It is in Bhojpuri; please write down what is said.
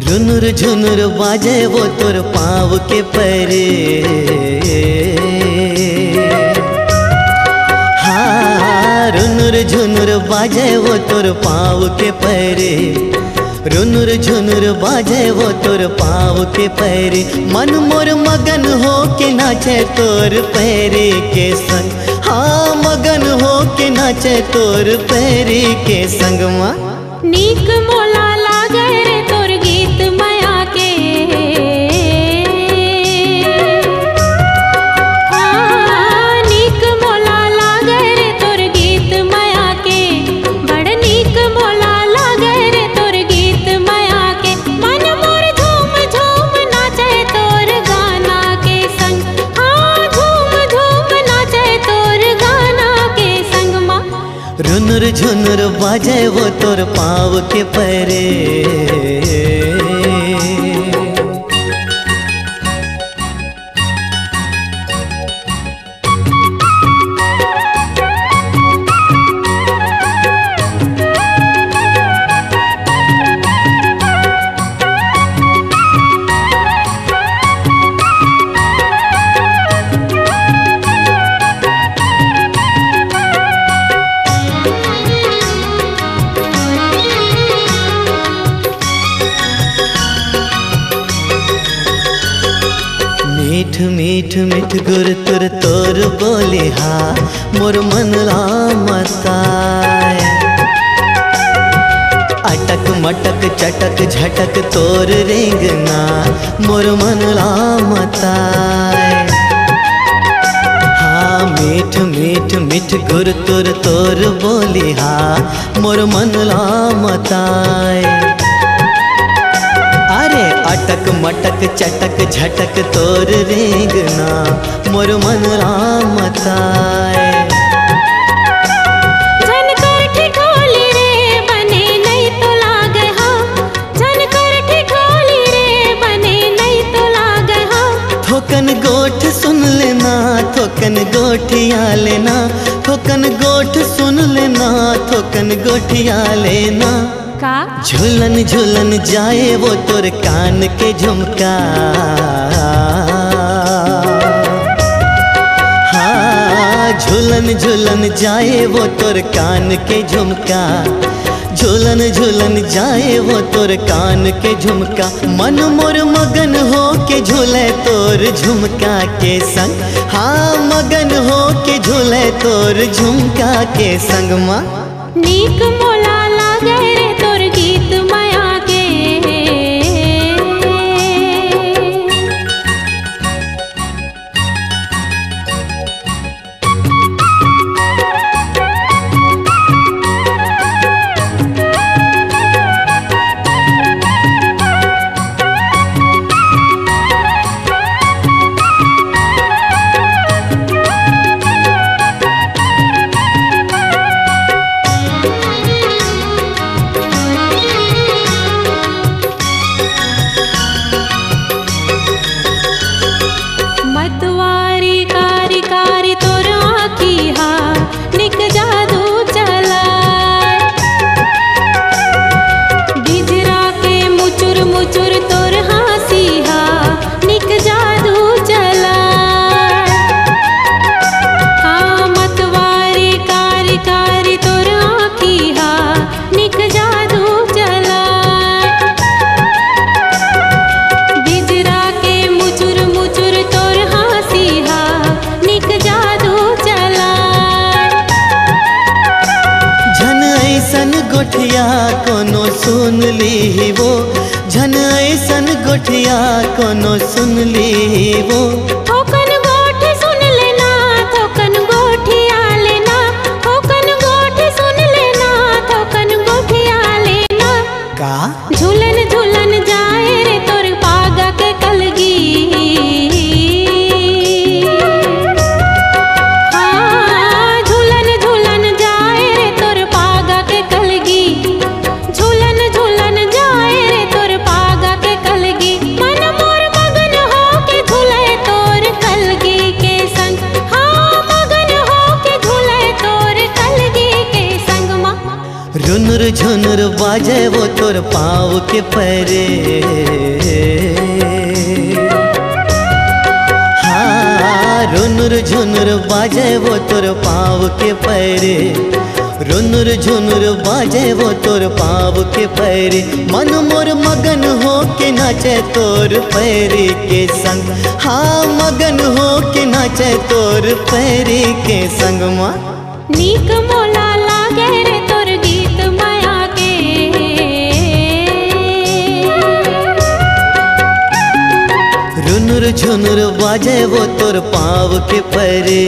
झुनुर झुनुर बाजे वो तोर पाँव के परे, हाँ रुनुर झुनुर बाजे वो तोर पाँव के परे, रुनुर झुनुर बाजे वो तोर पाँव के पैरे। मन मोर मगन हो के नाचे तोर पैरे के संग, हाँ मगन हो के नाचे तोर पैरे के संग। माँ नीक मोला लागे रे तोर गीत माया के, हाँ नीक मोला लागे रे तोर गीत माया के, बड़ नीक मोला लागे रे तोर गीत माया के। मन मोर झूम झूम नाचे तोर गाना के संग, हाँ झूम झूम नाचे तोर गाना के संग। माँ रुनुर झुनुर बाजे वो तोर पाँव के पैरे। मीठ मीठ मीठ गुर तुर तोर बोले, हाँ मोर मन रामताय। अटक मटक चटक झटक तोर रेंगना, मोर मन रामताय। हाँ मीठ मीठ मीठ गुर तुर तोर बोले, हाँ मोर मन रामताय। अरे अटक मटक चटक झटक तोर रेंगना, मोर मन रामताय। झनकर ठिठोली रे बने नहीं तो लागे, हाँ झनकर ठिठोली रे बने नहीं तो लागे, हाँ थोकन गोठ सुन लेना, थोकन गोठिया लेना, थोकन गोठ सुन लेना, थोकन गोठिया लेना। का झूलन झूलन जाए वो तोर कान के झुमका, हाँ झूलन झूलन जाए वो तोर कान के झुमका, झूलन झूलन जाए वो तोर कान के झुमका। मन मोर मगन हो के झूले तोर झुमका के संग, हाँ मगन हो के झूले तोर झुमका के संग। माँ नीक मोला लागे रे तोर गीत माया के, गोठिया कोनो सुन ली वो, झन ऐसन गोठिया कोनो सुन ली वो। थोकन गोठ सुन लेना, थोकन गोठिया लेना, थोकन गोठ सुन लेना, थोकन गोठिया लेना। का झूलन झूलन जाए रे तोर पागा के कलगी। हाँ, झूलन झूलन जाए रे तोर पागा के कलगी। झूलन झूलन जाए रे तोर पागा के कलगी। मन मोर मगन हो के झूले तोर कलगी के संग। हाँ, मगन हो के झूले तोर कलगी के संग माँ। रुनुर झुनुर बाजे वो तोर पाँव के परे। हाँ, रुनुर झुनुर बाजे वो तोर पाँव के परे। रुनुर झुनुर बाजे वो तोर पाँव के पैरे। मन मोर मगन हो के नाचे तोर पैरी के संग। हाँ, मगन हो के नाचे तोर पैरी के संग माँ। नीक मोला लागे रे तोर गीत माया के। रुनुर झुनुर बाजे वो तोर पाँव के परे।